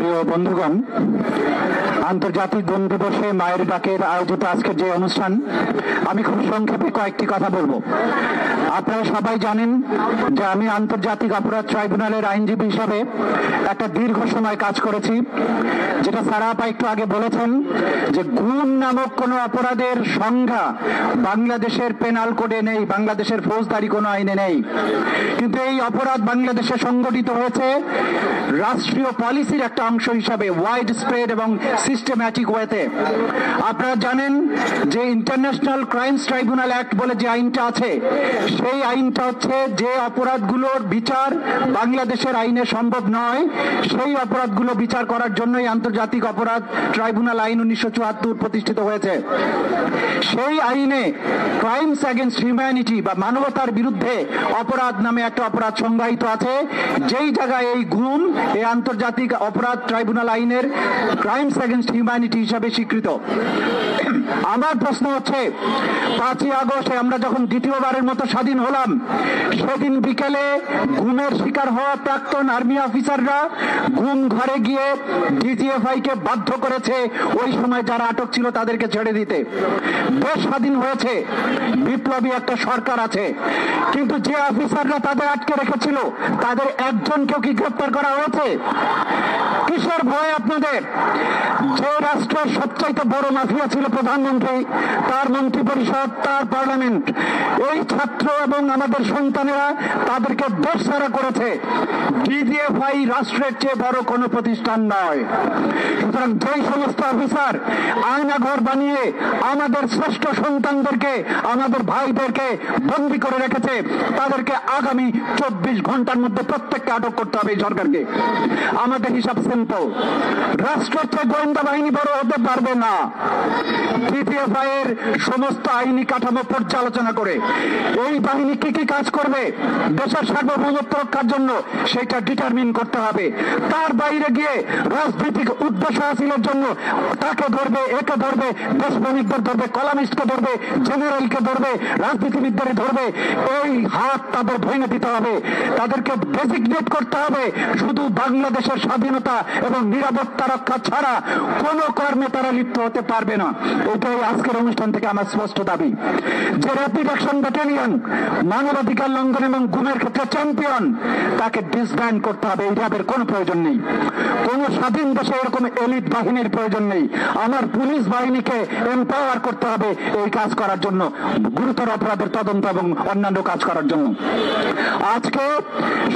প্রিয় বন্ধুগণ, আন্তর্জাতিক গুম দিবসে মায়ের ডাকের আয়োজিত আজকের যে অনুষ্ঠান, আমি খুব সংক্ষেপে কয়েকটি কথা বলবো। আপনারা সবাই জানেন যে আমি আন্তর্জাতিক অপরাধ ট্রাইব্যুনালের আইনজীবী হিসাবে একটা দীর্ঘ সময় কাজ করেছি, যেটা স্যার আপা একটু আগে বলেছেন যে গুম নামক কোনো অপরাধের সংজ্ঞা বাংলাদেশের পেনাল কোডে নেই, বাংলাদেশের ফৌজদারি কোনো আইনে নেই। কিন্তু এই অপরাধ বাংলাদেশে সংগঠিত হয়েছে রাষ্ট্রীয় পলিসির একটা অংশ হিসাবে, ওয়াইড স্প্রেড এবং সিস্টেম্যাটিক ওয়েতে। আপনারা জানেন যে ইন্টারন্যাশনাল ক্রাইমস ট্রাইব্যুনাল অ্যাক্ট বলে যে আইনটা আছে, সেই আইনটা হচ্ছে যে অপরাধগুলোর বিচার বাংলাদেশের আইনে সম্ভব নয়, সেই অপরাধগুলো বিচার করার জন্যই আন্তর্জাতিক অপরাধ ট্রাইব্যুনাল আইন 1974 প্রতিষ্ঠিত হয়েছে। সেই আইনে ক্রাইমস এগেইনস্ট হিউম্যানিটি বা মানবতার বিরুদ্ধে অপরাধ নামে একটা অপরাধ সংজ্ঞায়িত আছে, যেই জায়গায় এই গুম এই আন্তর্জাতিক অপরাধ ট্রাইব্যুনাল আইনের ক্রাইমস এগেইনস্ট হিউম্যানিটি হিসাবে স্বীকৃত। আমার প্রশ্ন হচ্ছে, 5ই আগস্ট আমরা যখন দ্বিতীয়বারের মতো স্বাধীন হলাম, সেদিন বিকেলে গুমের শিকার হওয়া প্রাক্তন আর্মি অফিসাররা গুম ঘরে গিয়ে ডিজিএফআই কে বাধ্য করেছে ওই সময় যারা আটক ছিল তাদেরকে ছেড়ে দিতে। দেশ স্বাধীন হয়েছে, বিপ্লবী একটা সরকার আছে, কিন্তু যে অফিসাররা তাদের আটকে রেখেছিল তাদের একজনকেও কি গ্রেফতার করা হয়েছে? কিসের ভয় আপনাদের? যে রাষ্ট্রের সবচাইতে বড় মাফিয়া ছিল প্রধানমন্ত্রী, তার মন্ত্রী পরিষদ, তার পার্লামেন্ট, এই ছাত্র এবং আমাদের সন্তানেরা তাদেরকে দেশ ছাড়া করেছে। ডিজিএফআই রাষ্ট্রের চেয়ে বড় কোনো প্রতিষ্ঠান নয়। সুতরাং যেই সমস্ত অফিসার আয়নাঘর বানিয়ে আমাদের শ্রেষ্ঠ সন্তানদেরকে, আমাদের ভাইদেরকে বন্দী করে রেখেছে, তাদেরকে আগামী 24 ঘন্টার মধ্যে প্রত্যেককে আটক করতে হবে এই সরকারকে। আমাদের হিসাব সিম্পল, রাষ্ট্রের চেয়ে গোয়েন্দা বাহিনী বড় হতে পারবে না। ডিজিএফআই এর সমস্ত আইনি কাঠামো পর্যালোচনা করে এই বাহিনী কি কি কাজ করবে দেশের সার্বভৌমত্ব রক্ষার জন্য, সেটা ডিটারমিন করতে হবে। তার বাইরে গিয়ে রাজনৈতিক উদ্দেশ্য হাসিলের জন্য তাকে ধরবে, একে ধরবে, দেশপ্রেমিকদের ধরবে, কলামিস্টকে ধরবে, জেনারেলকে ধরবে, রাজনীতিবিদদের ধরবে, এই হাত তাদের ভেঙে দিতে হবে। তাদেরকে ডেজিগনেট করতে হবে শুধু বাংলাদেশের স্বাধীনতা এবং নিরাপত্তা রক্ষা ছাড়া কোনো কর্মে তারা লিপ্ত হতে পারবে না। এটাই আজকের অনুষ্ঠান থেকে আমার স্পষ্ট দাবি। যে র্যাপিড অ্যাকশন ব্যাটালিয়ন মানবাধিকার লঙ্ঘন এবং গুমের ক্ষেত্রে চ্যাম্পিয়ন, তাকে ডিসব্যান্ড করতে হবে। এই র্যাবের কোনো প্রয়োজন নেই। কোন স্বাধীন দেশে এরকম এলিট বাহিনীর প্রয়োজন নেই। আমার পুলিশ বাহিনীকে এম্পাওয়ার করতে হবে এই কাজ করার জন্য, গুরুতর অপরাধের তদন্ত এবং অন্যান্য কাজ করার জন্য। আজকে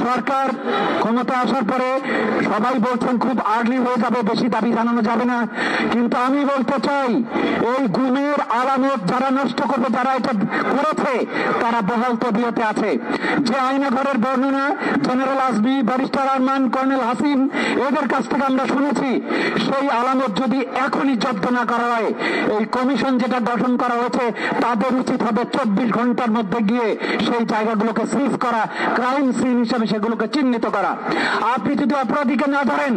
সরকার ক্ষমতা আসার পরে সবাই বলছেন খুব আর্লি হয়ে যাবে, বেশি দাবি জানানো যাবে না। কিন্তু আমি বলতে চাই, এই গুমের আলামত যারা নষ্ট করবে, যারা এটা করেছে, তারা বহাল তবিয়তে আছে। যে আয়নাঘরের বর্ণনা general Azmi, barrister Arman, colonel Hashim এদের কাছ থেকে আমরা শুনেছি, সেই আলামত যদি এখনই জব্দ না করা হয়, এই কমিশন যেটা গঠন করা হয়েছে তাদের উচিত হবে 24 ঘন্টার মধ্যে গিয়ে সেই জায়গাগুলোকে সিজ করা, ক্রাইম সিন হিসেবে সেগুলোকে চিহ্নিত করা। আপনি যদি অপরাধীকে না ধরেন,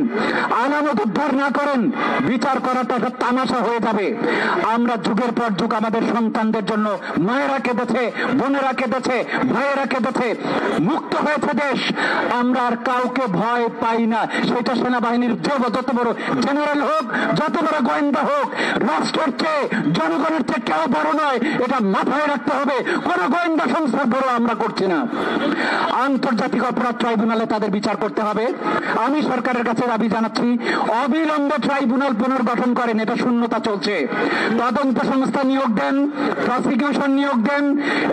আলামত উদ্ধার না করেন, বিচার করাটা একটা তামাশা হয়ে যাবে। আমরা যুগের পর যুগ আমাদের সন্তানদের জন্য মায়েরা কেঁদেছে, বোনেরা কেঁদেছে, ভাইয়েরা কেঁদেছে, মুক্ত হয়েছে দেশ। আমরা আর কাউকে ভয় পাই না। সেটা সেনাবাহিনীর যত বড় জেনারেল হোক, যত বড় গোয়েন্দা হোক, রাষ্ট্রের চেয়ে জনগণের চেয়ে কেউ বড় নয়, এটা মাথায় রাখতে হবে। কোন গোয়েন্দা সংস্থার বড় আমরা করছি না। আন্তর্জাতিক অপরাধ ট্রাইব্যুনালে তাদের বিচার করতে হবে। আমি সরকারের কাছে দাবি জানাচ্ছি, অবিলম্বে ট্রাইব্যুনাল পুনর্গঠন করেন, এটা শূন্যতা চলছে। তদন্ত সংস্থা নিয়োগ দেন, প্রসিকিউশন নিয়োগ দেন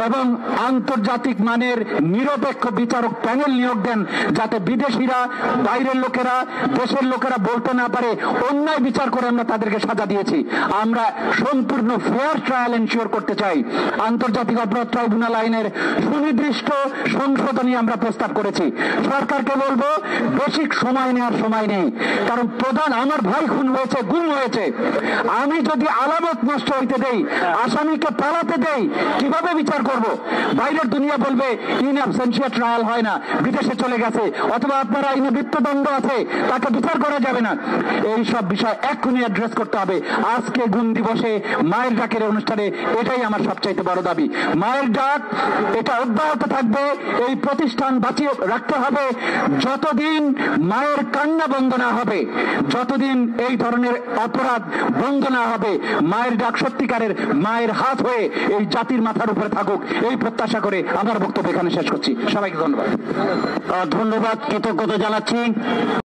এবং আন্তর্জাতিক মানের নিরপেক্ষ বিচারক প্যানেল নিয়োগ দেন, যাতে বিদেশিরা, বাইরের লোকেরা, দেশের লোকেরা বলতে না পারে অন্যায় বিচার করে আমরা তাদেরকে সাজা দিয়েছি। আমরা সম্পূর্ণ ফেয়ার ট্রায়াল এনশিওর করতে চাই। আন্তর্জাতিক অপরাধ ট্রাইব্যুনাল আইনের সুনির্দিষ্ট সংশোধনী আমরা প্রস্তাব করেছি। সরকারকে বলবো, বেশি সময় নেওয়ার সময় নেই। কারণ প্রধান, আমার ভাই খুন হয়েছে, গুম হয়েছে, আমি যদি আলামত নষ্ট হইতে দেই, আসামিকে পালাতে দেই, কিভাবে বিচার করব? বাইরের দুনিয়া বলবে ইন অ্যাবসেন্সিয়া ট্রায়াল হয় না, বিদেশে চলে গেছে, অথবা আপনার আইনে মৃত্যুদণ্ড আছে, তাকে বিচার করা যাবে না, এই সব বিষয় এক্ষুনি অ্যাড্রেস করতে হবে। আজকে গুণ দিবসে মায়ের ডাকের অনুষ্ঠানে এটাই আমার সবচাইতে বড় দাবি। মায়ের ডাক এটা অব্যাহত থাকবে, এই প্রতিষ্ঠান বাঁচিয়ে রাখতে হবে যতদিন মায়ের কান্না বন্ধ না হবে, যতদিন এই ধরনের অপরাধ বন্ধ না হবে। মায়ের ডাক সত্যিকারের মায়ের হাত হয়ে এই জাতির মাথার উপরে থাকুক, এই প্রত্যাশা করে আমার বক্তব্য এখানে শেষ করছি। সবাইকে ধন্যবাদ। ধন্যবাদ, কৃতজ্ঞতা জানাচ্ছি।